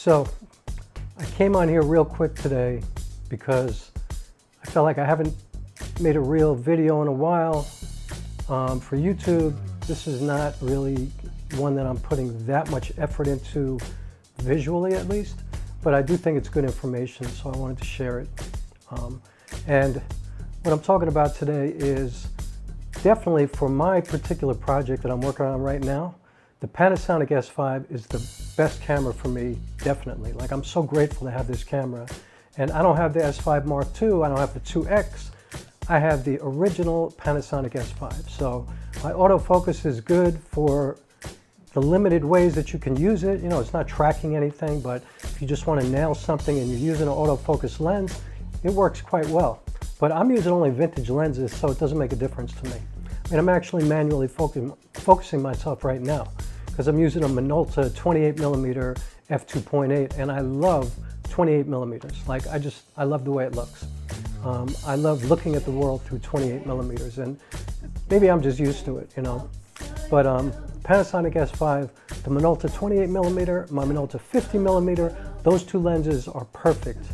So I came on here real quick today because I felt like I haven't made a real video in a while. For YouTube, this is not really one that I'm putting that much effort into visually, at least, but I do think it's good information, so I wanted to share it. And what I'm talking about today is definitely for my particular project that I'm working on right now. The Panasonic S5 is the best camera for me, definitely. Like, I'm so grateful to have this camera. And I don't have the S5 Mark II, I don't have the 2X. I have the original Panasonic S5. So my autofocus is good for the limited ways that you can use it. You know, it's not tracking anything, but if you just want to nail something and you're using an autofocus lens, it works quite well. But I'm using only vintage lenses, so it doesn't make a difference to me. I mean, I'm actually manually focusing myself right now because I'm using a Minolta 28mm f2.8, and I love 28mm. Like, I love the way it looks. I love looking at the world through 28mm, and maybe I'm just used to it, you know. But Panasonic S5, the Minolta 28mm, my Minolta 50mm, those two lenses are perfect.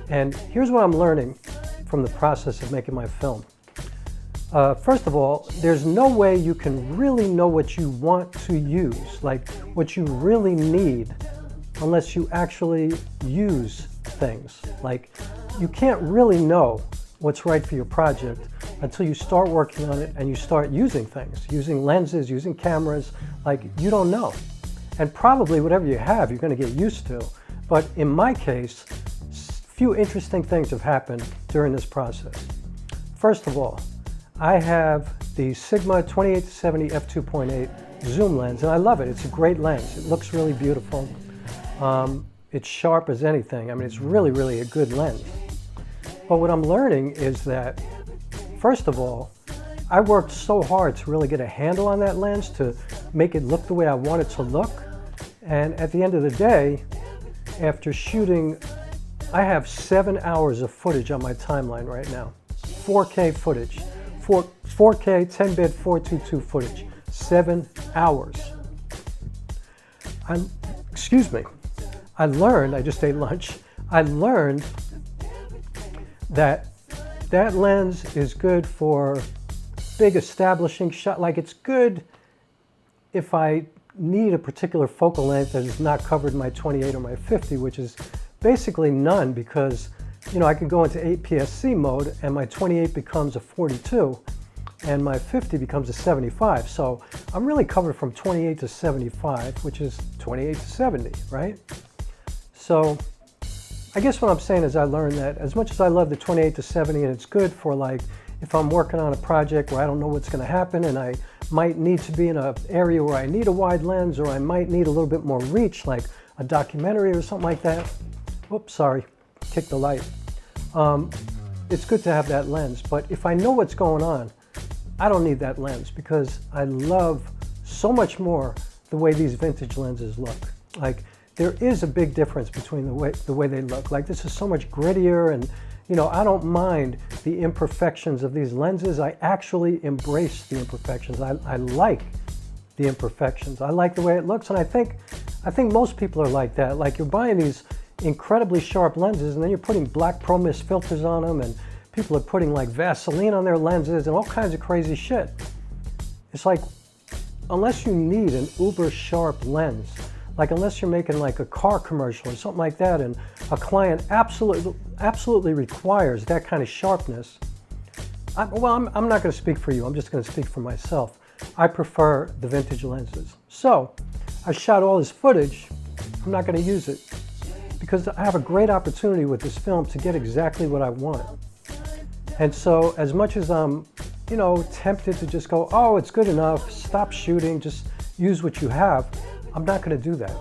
And here's what I'm learning from the process of making my film. First of all, there's no way you can really know what you want to use, like what you really need, unless you actually use things. Like, you can't really know what's right for your project until you start working on it and you start using things, using lenses, using cameras. Like, you don't know. And probably whatever you have, you're going to get used to. But in my case, few interesting things have happened during this process. First of all, I have the Sigma 28-70 f2.8 zoom lens, and I love it. It's a great lens. It looks really beautiful. It's sharp as anything. I mean, it's really, really a good lens. But what I'm learning is that, first of all, I worked so hard to really get a handle on that lens, to make it look the way I want it to look. And at the end of the day, after shooting, I have 7 hours of footage on my timeline right now. 4K footage. 4K 10-bit 422 footage. 7 hours. Excuse me. I just ate lunch. I learned that that lens is good for big establishing shot. Like, it's good if I need a particular focal length that is not covered in my 28 or my 50, which is basically none, because, you know, I can go into APS-C mode and my 28 becomes a 42 and my 50 becomes a 75. So I'm really covered from 28 to 75, which is 28 to 70, right? So I guess what I'm saying is I learned that as much as I love the 28 to 70, and it's good for, like, if I'm working on a project where I don't know what's going to happen and I might need to be in an area where I need a wide lens, or I might need a little bit more reach, like a documentary or something like that. Oops, sorry, kicked the light. It's good to have that lens, but if I know what's going on, I don't need that lens, because I love so much more the way these vintage lenses look. Like, there is a big difference between the way they look. Like, this is so much grittier, and, you know, I don't mind the imperfections of these lenses. I actually embrace the imperfections. I like the imperfections. I like the way it looks, and I think most people are like that. Like, you're buying these incredibly sharp lenses, and then you're putting black Pro Mist filters on them, and people are putting, like, Vaseline on their lenses and all kinds of crazy shit. It's like, unless you need an uber sharp lens, like, unless you're making, like, a car commercial or something like that, and a client absolutely requires that kind of sharpness. I'm not going to speak for you. I'm just going to speak for myself. I prefer the vintage lenses. So I shot all this footage. I'm not going to use it because I have a great opportunity with this film to get exactly what I want. And so, as much as I'm, you know, tempted to just go, oh, it's good enough, stop shooting, just use what you have, I'm not going to do that.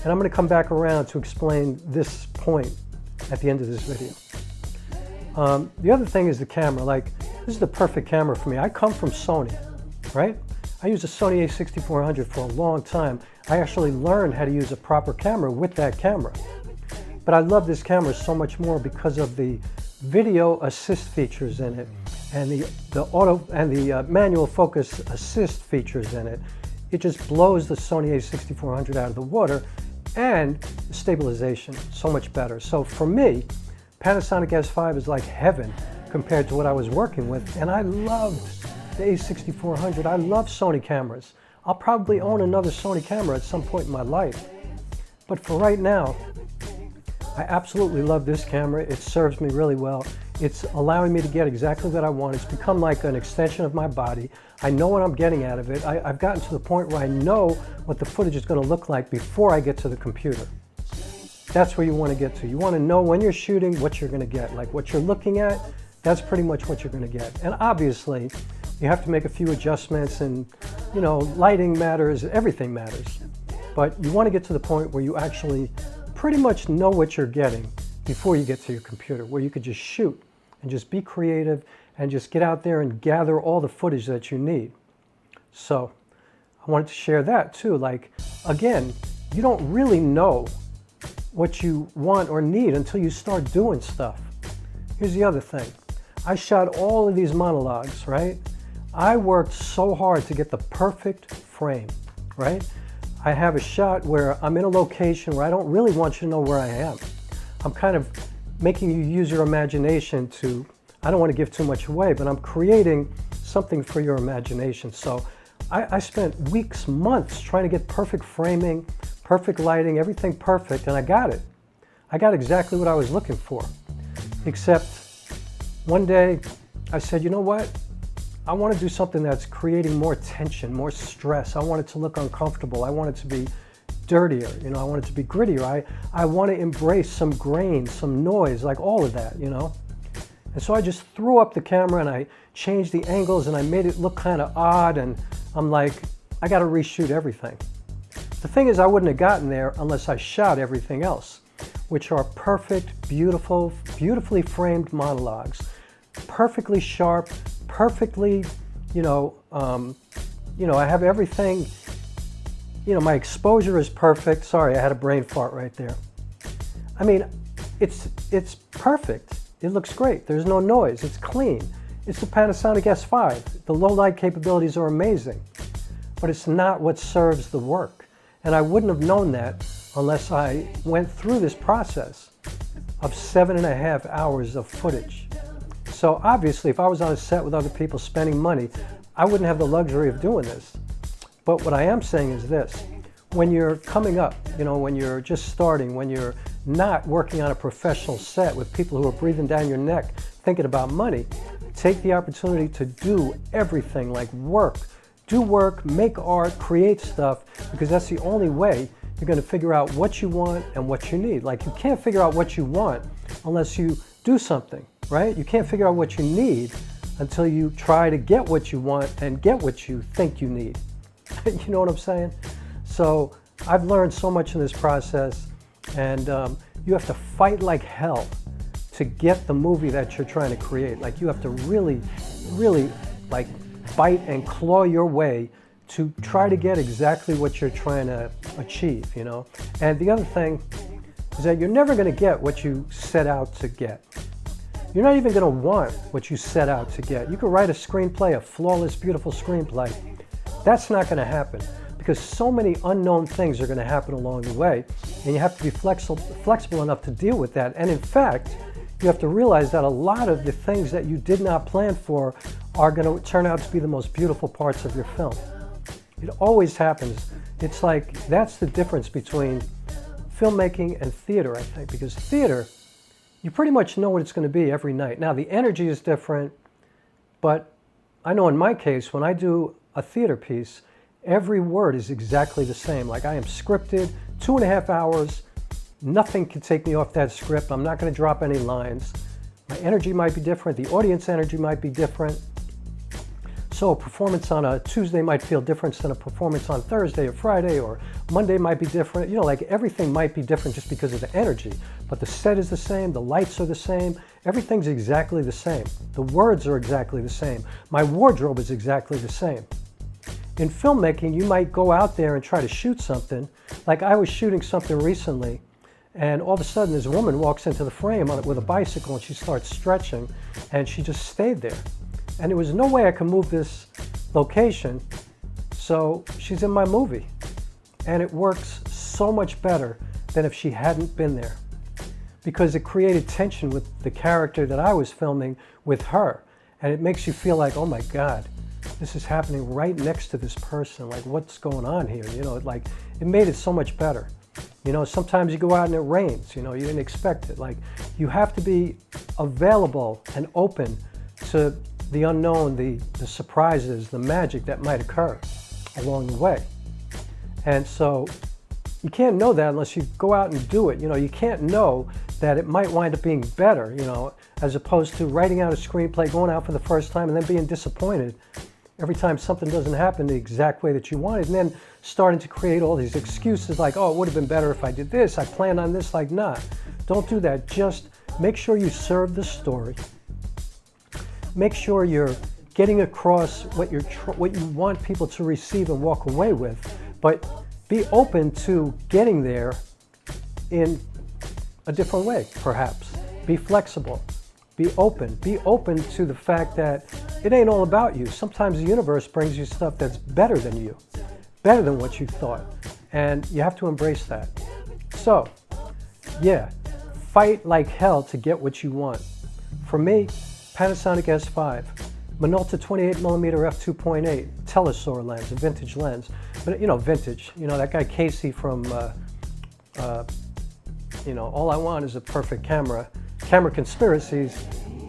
And I'm going to come back around to explain this point at the end of this video. The other thing is the camera. Like, this is the perfect camera for me. I come from Sony, right? I used a Sony a6400 for a long time. I actually learned how to use a proper camera with that camera. But I love this camera so much more because of the video assist features in it, and the manual focus assist features in it. It just blows the Sony a6400 out of the water. and stabilization, so much better. So for me, Panasonic S5 is like heaven compared to what I was working with, and I loved the A6400. I love Sony cameras. I'll probably own another Sony camera at some point in my life. But for right now, I absolutely love this camera. It serves me really well. It's allowing me to get exactly what I want. It's become like an extension of my body. I know what I'm getting out of it. I've gotten to the point where I know what the footage is going to look like before I get to the computer. That's where you want to get to. You want to know when you're shooting what you're going to get. Like what you're looking at, that's pretty much what you're going to get. And obviously, you have to make a few adjustments, and you know, lighting matters, everything matters. But you want to get to the point where you actually pretty much know what you're getting before you get to your computer, where you could just shoot and just be creative and just get out there and gather all the footage that you need. So I wanted to share that too. Like, again, you don't really know what you want or need until you start doing stuff. Here's the other thing. I shot all of these monologues, right? I worked so hard to get the perfect frame, right? I have a shot where I'm in a location where I don't really want you to know where I am. I'm kind of making you use your imagination to, I don't want to give too much away, but I'm creating something for your imagination. So I spent weeks, months trying to get perfect framing, perfect lighting, everything perfect, and I got it. I got exactly what I was looking for. Except one day I said, you know what? I want to do something that's creating more tension, more stress. I want it to look uncomfortable. I want it to be dirtier, you know, I want it to be grittier. I want to embrace some grain, some noise, like all of that, you know. And so I just threw up the camera and I changed the angles and I made it look kind of odd, and I'm like, I got to reshoot everything. The thing is, I wouldn't have gotten there unless I shot everything else, which are perfect, beautiful, beautifully framed monologues, perfectly sharp, perfectly, I have everything, my exposure is perfect. Sorry, I had a brain fart right there. I mean, it's perfect. It looks great. There's no noise. It's clean. It's the Panasonic S5. The low light capabilities are amazing, but it's not what serves the work. And I wouldn't have known that unless I went through this process of 7.5 hours of footage. So obviously, if I was on a set with other people spending money, I wouldn't have the luxury of doing this. But what I am saying is this: when you're coming up, when you're just starting, when you're not working on a professional set with people who are breathing down your neck thinking about money, take the opportunity to do everything, like do work, make art, create stuff, because that's the only way you're going to figure out what you want and what you need. Like, you can't figure out what you want unless you do something, right? You can't figure out what you need until you try to get what you want and get what you think you need. You know what I'm saying? So I've learned so much in this process, and you have to fight like hell to get the movie that you're trying to create. Like, you have to really, really like bite and claw your way to try to get exactly what you're trying to achieve, And the other thing is that you're never going to get what you set out to get. You're not even going to want what you set out to get. You could write a screenplay, a flawless, beautiful screenplay. That's not going to happen, because so many unknown things are going to happen along the way, and you have to be flexible enough to deal with that. And in fact, you have to realize that a lot of the things that you did not plan for are going to turn out to be the most beautiful parts of your film. It always happens. It's like, that's the difference between filmmaking and theater, I think, because theater, you pretty much know what it's going to be every night. Now, the energy is different, but I know in my case, when I do a theater piece, every word is exactly the same. Like, I am scripted, 2.5 hours, nothing can take me off that script. I'm not going to drop any lines. My energy might be different. The audience energy might be different. So a performance on a Tuesday might feel different than a performance on Thursday or Friday, or Monday might be different. Like, everything might be different just because of the energy. But the set is the same, the lights are the same, everything's exactly the same. The words are exactly the same. My wardrobe is exactly the same. In filmmaking, you might go out there and try to shoot something. Like, I was shooting something recently, and all of a sudden this woman walks into the frame with a bicycle, and she starts stretching, and she just stayed there. And there was no way I could move this location, so she's in my movie. And it works so much better than if she hadn't been there, because it created tension with the character that I was filming with her. And it makes you feel like, oh my God, this is happening right next to this person. Like, what's going on here? You know, like, it made it so much better. You know, sometimes you go out and it rains, you know, you didn't expect it. Like, you have to be available and open to the unknown, the surprises, the magic that might occur along the way. And so you can't know that unless you go out and do it. You know, you can't know that it might wind up being better, you know, as opposed to writing out a screenplay, going out for the first time, and then being disappointed every time something doesn't happen the exact way that you wanted, and then starting to create all these excuses like, oh, it would have been better if I did this, I planned on this. Like, nah, don't do that. Just make sure you serve the story. Make sure you're getting across what you want people to receive and walk away with, but be open to getting there in a different way, perhaps. Be flexible. Be open. Be open to the fact that it ain't all about you. Sometimes the universe brings you stuff that's better than you, better than what you thought, and you have to embrace that. So, yeah, fight like hell to get what you want. For me, Panasonic S5, Minolta 28mm f2.8, Telesor lens, a vintage lens. But, you know, vintage. You know, that guy Casey from, you know, All I Want Is a Perfect Camera. Camera Conspiracies,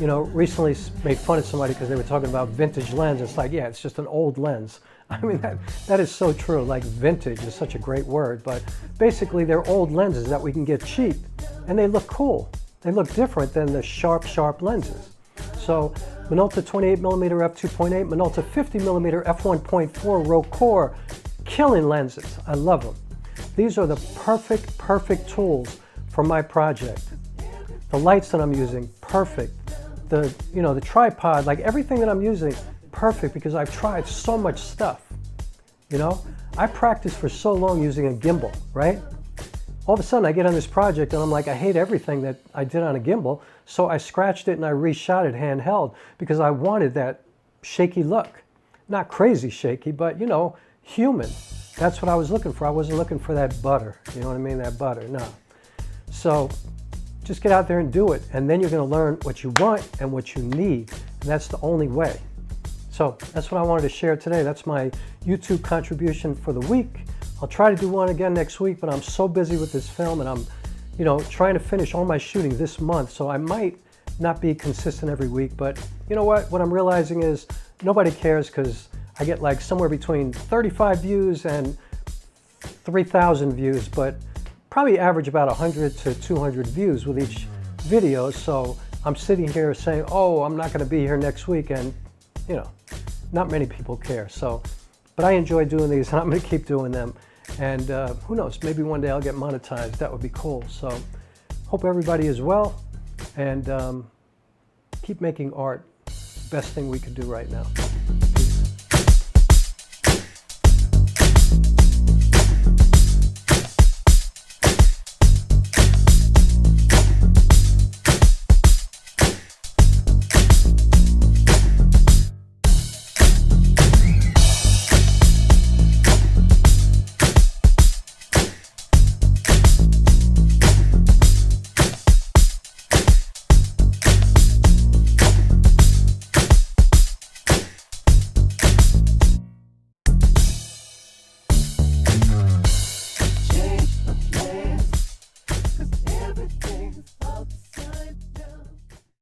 you know, recently made fun of somebody because they were talking about vintage lens. It's like, yeah, it's just an old lens. I mean, that is so true. Like, vintage is such a great word, but basically they're old lenses that we can get cheap, and they look cool. They look different than the sharp lenses. So, Minolta 28mm f2.8, Minolta 50mm f1.4 Rokkor, killing lenses. I love them. These are the perfect tools for my project. The lights that I'm using, perfect. The tripod, like everything that I'm using, perfect, because I've tried so much stuff. You know, I practiced for so long using a gimbal, right? All of a sudden I get on this project and I'm like, I hate everything that I did on a gimbal. So I scratched it and I reshot it handheld because I wanted that shaky look. Not crazy shaky, but, you know, human. That's what I was looking for. I wasn't looking for that butter. You know what I mean? That butter, no. So just get out there and do it. And then you're going to learn what you want and what you need. And that's the only way. So that's what I wanted to share today. That's my YouTube contribution for the week. I'll try to do one again next week, but I'm so busy with this film and I'm, you know, trying to finish all my shooting this month. So I might not be consistent every week, but you know what? What I'm realizing is nobody cares because I get like somewhere between 35 views and 3,000 views, but probably average about 100 to 200 views with each video. So I'm sitting here saying, oh, I'm not going to be here next week, and you know, not many people care. So, but I enjoy doing these and I'm going to keep doing them. And who knows, maybe one day I'll get monetized. That would be cool. So hope everybody is well, and keep making art. Best thing we could do right now.